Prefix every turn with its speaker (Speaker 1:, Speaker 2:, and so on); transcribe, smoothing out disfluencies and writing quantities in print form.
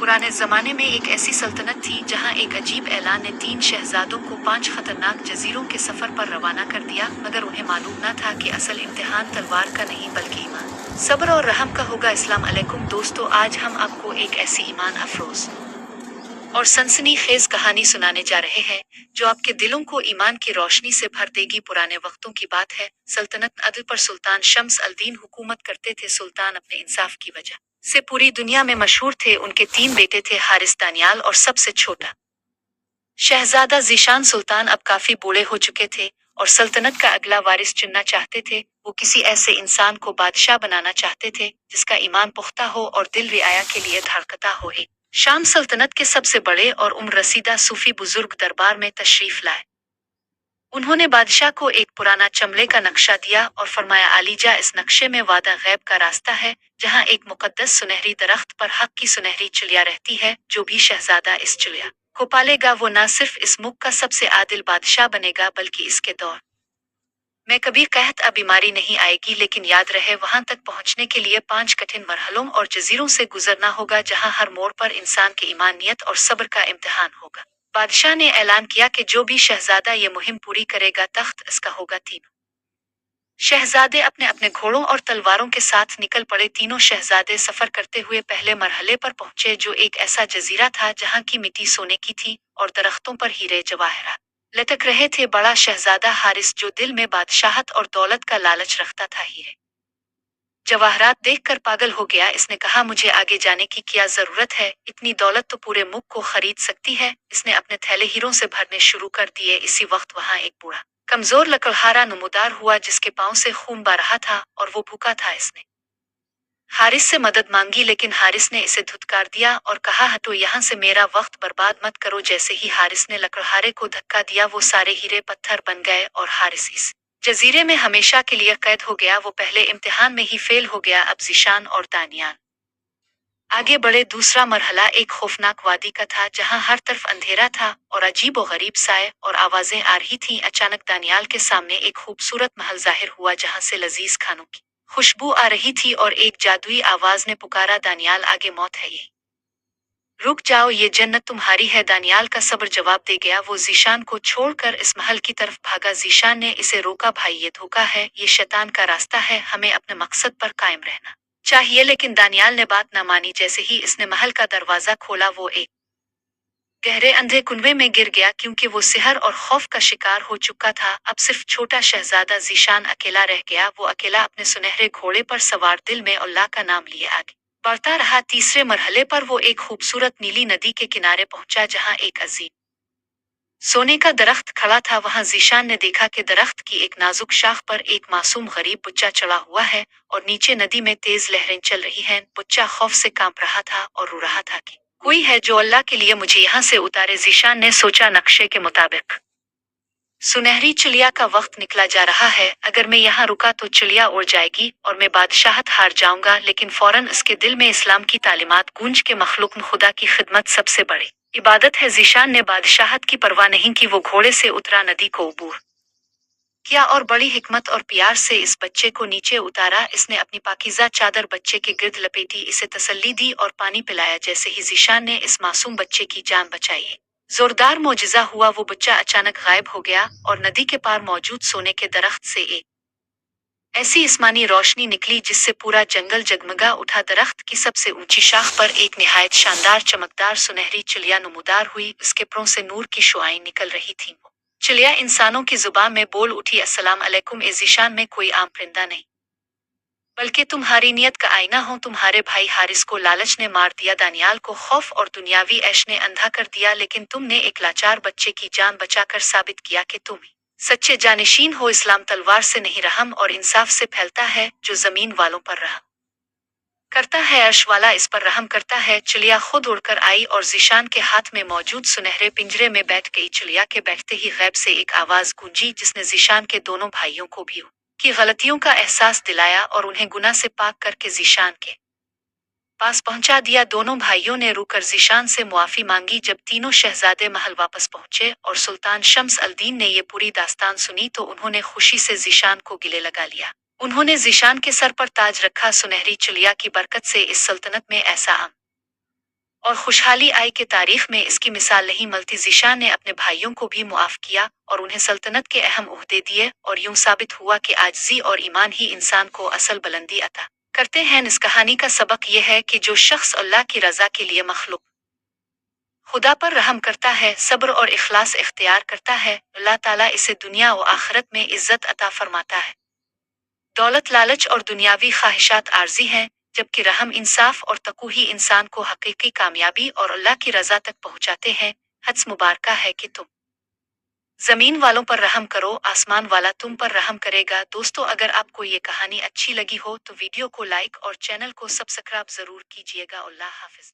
Speaker 1: पुराने जमाने में एक ऐसी सल्तनत थी जहां एक अजीब ऐलान ने 3 शहजादों को 5 खतरनाक जजीरों के सफर पर रवाना कर दिया, मगर उन्हें मालूम न था कि असल इम्तिहान तलवार का नहीं बल्कि ईमान, सब्र और रहम का होगा। अस्सलाम अलैकुम दोस्तों, आज हम आपको एक ऐसी ईमान अफरोज और सनसनी खेज कहानी सुनाने जा रहे हैं जो आपके दिलों को ईमान की रोशनी से भर देगी। पुराने वक्तों की बात है, सल्तनत अदल पर सुल्तान शम्स अल दीन हुकूमत करते थे। सुल्तान अपने इंसाफ की वजह से पूरी दुनिया में मशहूर थे। उनके 3 बेटे थे, हारिस, दानियाल और सबसे छोटा शहजादा जीशान। सुल्तान अब काफी बूढ़े हो चुके थे और सल्तनत का अगला वारिस चुनना चाहते थे। वो किसी ऐसे इंसान को बादशाह बनाना चाहते थे जिसका ईमान पुख्ता हो और दिल रियाया के लिए धड़कता हो। एक शाम सल्तनत के सबसे बड़े और उम्र रसीदा सूफी बुजुर्ग दरबार में तशरीफ लाए। उन्होंने बादशाह को एक पुराना चमड़े का नक्शा दिया और फरमाया, आलीजा, इस नक्शे में वादा गैब का रास्ता है, जहां एक मुकद्दस सुनहरी दरख्त पर हक की सुनहरी चिड़िया रहती है। जो भी शहजादा इस चिड़िया को पालेगा वो न सिर्फ इस मुल्क का सबसे आदिल बादशाह बनेगा बल्कि इसके दौर में कभी कहत बीमारी नहीं आएगी। लेकिन याद रहे, वहां तक पहुंचने के लिए 5 कठिन मरहलों और जजीरों से गुजरना होगा, जहां हर मोड़ पर इंसान के ईमान, नियत और सब्र का इम्तिहान होगा। बादशाह ने ऐलान किया कि जो भी शहजादा ये मुहिम पूरी करेगा, तख्त इसका होगा। तीनों शहजादे अपने अपने घोड़ों और तलवारों के साथ निकल पड़े। तीनों शहजादे सफर करते हुए पहले मरहले पर पहुंचे, जो एक ऐसा जजीरा था जहां की मिट्टी सोने की थी और दरख्तों पर हीरे जवाहरात लटक रहे थे। बड़ा शहजादा हारिस, जो दिल में बादशाहत और दौलत का लालच रखता था, हीरे जवाहरात देखकर पागल हो गया। इसने कहा, मुझे आगे जाने की क्या जरूरत है, इतनी दौलत तो पूरे मुल्क को खरीद सकती है। इसने अपने थैले हीरों से भरने शुरू कर दिए। इसी वक्त वहां एक बूढ़ा कमजोर लकड़हारा नमूदार हुआ, जिसके पांव से खून बह रहा था और वो भूखा था। इसने हारिस से मदद मांगी, लेकिन हारिस ने इसे धुतकार दिया और कहा, हटो यहाँ से, मेरा वक्त बर्बाद मत करो। जैसे ही हारिस ने लकड़हारे को धक्का दिया, वो सारे हीरे पत्थर बन गए और हारिस इस जजीरे में हमेशा के लिए कैद हो गया। वो पहले इम्तिहान में ही फेल हो गया। अब जीशान और दानियाल आगे बढ़े। दूसरा मरहला एक खौफनाक वादी का था, जहां हर तरफ अंधेरा था और अजीब व गरीब साए और आवाजें आ रही थीं। अचानक दानियाल के सामने एक खूबसूरत महल जाहिर हुआ, जहां से लजीज खानों की खुशबू आ रही थी और एक जादुई आवाज ने पुकारा, दानियाल, आगे मौत है, ये रुक जाओ, ये जन्नत तुम्हारी है। दानियाल का सब्र जवाब दे गया। वो जीशान को छोड़कर इस महल की तरफ भागा। जीशान ने इसे रोका, भाई, ये धोखा है, ये शैतान का रास्ता है, हमें अपने मकसद पर कायम रहना चाहिए। लेकिन दानियाल ने बात न मानी। जैसे ही इसने महल का दरवाजा खोला, वो एक गहरे अंधे कुनवे में गिर गया, क्योंकि वो सिहर और खौफ का शिकार हो चुका था। अब सिर्फ छोटा शहजादा जीशान अकेला रह गया। वो अकेला अपने सुनहरे घोड़े पर सवार, दिल में अल्लाह का नाम लिए आगे बढ़ता रहा। तीसरे मरहले पर वो एक खूबसूरत नीली नदी के किनारे पहुंचा, जहां एक अजीम सोने का दरख्त खड़ा था। वहां जीशान ने देखा कि दरख्त की एक नाजुक शाख पर एक मासूम गरीब बच्चा चढ़ा हुआ है और नीचे नदी में तेज लहरें चल रही हैं। बच्चा खौफ से कांप रहा था और रो रहा था कि कोई है जो अल्लाह के लिए मुझे यहाँ से उतारे। जीशान ने सोचा, नक्शे के मुताबिक सुनहरी चिड़िया का वक्त निकला जा रहा है। अगर मैं यहाँ रुका तो चिड़िया उड़ जाएगी और मैं बादशाहत हार जाऊंगा। लेकिन फौरन इसके दिल में इस्लाम की तालीमात गूंज के मखलूक में खुदा की खिदमत सबसे बड़ी इबादत है। जीशान ने बादशाहत की परवाह नहीं की। वो घोड़े से उतरा, नदी को अबूर किया और बड़ी हिकमत और प्यार से इस बच्चे को नीचे उतारा। इसने अपनी पाकीज़ा चादर बच्चे के गिर्द लपेटी, इसे तसल्ली दी और पानी पिलाया। जैसे ही जीशान ने इस मासूम बच्चे की जान बचाई, जोरदार मोजिज़ा हुआ। वो बच्चा अचानक गायब हो गया और नदी के पार मौजूद सोने के दरख्त से एक ऐसी आसमानी रोशनी निकली जिससे पूरा जंगल जगमगा उठा। दरख्त की सबसे ऊंची शाख पर एक निहायत शानदार चमकदार सुनहरी चिड़िया नमूदार हुई। उसके परों से नूर की शुआएं निकल रही थीं। वो चिड़िया इंसानों की जुबान में बोल उठी, अस्सलाम अलैकुम, ए जीशान, में कोई आम परिंदा नहीं बल्कि तुम्हारी नियत का आईना हूँ। तुम्हारे भाई हारिस को लालच ने मार दिया, दानियाल को खौफ और दुनियावी ऐश ने अंधा कर दिया, लेकिन तुमने एक लाचार बच्चे की जान बचाकर साबित किया कि तुम ही सच्चे जानशीन हो। इस्लाम तलवार से नहीं, रहम और इंसाफ से फैलता है। जो जमीन वालों पर रहम करता है, अर्श वाला इस पर रहम करता है। चिड़िया खुद उड़कर आई और जीशान के हाथ में मौजूद सुनहरे पिंजरे में बैठ गई। चिड़िया के बैठते ही गैब से एक आवाज गूंजी, जिसने जीशान के दोनों भाइयों को भी की गलतियों का एहसास दिलाया और उन्हें गुनाह से पाक करके जीशान के पास पहुंचा दिया। दोनों भाइयों ने रुकर जीशान से मुआफी मांगी। जब तीनों शहजादे महल वापस पहुंचे और सुल्तान शम्स अल दीन ने ये पूरी दास्तान सुनी, तो उन्होंने खुशी से जीशान को गले लगा लिया। उन्होंने जीशान के सर पर ताज रखा। सुनहरी चिड़िया की बरकत से इस सल्तनत में ऐसा अमन और खुशहाली आई कि तारीख में इसकी मिसाल नहीं मिलती। ज़ीशान ने अपने भाइयों को भी मुआफ किया और उन्हें सल्तनत के अहम ओहदे दिए और यूं साबित हुआ कि आजिज़ी और ईमान ही इंसान को असल बुलंदी अता करते हैं। इस कहानी का सबक यह है कि जो शख्स अल्लाह की रज़ा के लिए मखलूक खुदा पर रहम करता है, सब्र और इखलास इख्तियार करता है, अल्लाह ताला इसे दुनिया और आखिरत में इज्जत अता फरमाता है। दौलत, लालच और दुनियावी ख्वाहिशात आर्जी हैं, जबकि रहम, इंसाफ और तकू ही इंसान को हकीकी कामयाबी और अल्लाह की रज़ा तक पहुंचाते हैं। हदीस मुबारका है कि तुम जमीन वालों पर रहम करो, आसमान वाला तुम पर रहम करेगा। दोस्तों, अगर आपको ये कहानी अच्छी लगी हो तो वीडियो को लाइक और चैनल को सब्सक्राइब जरूर कीजिएगा। अल्लाह हाफिज।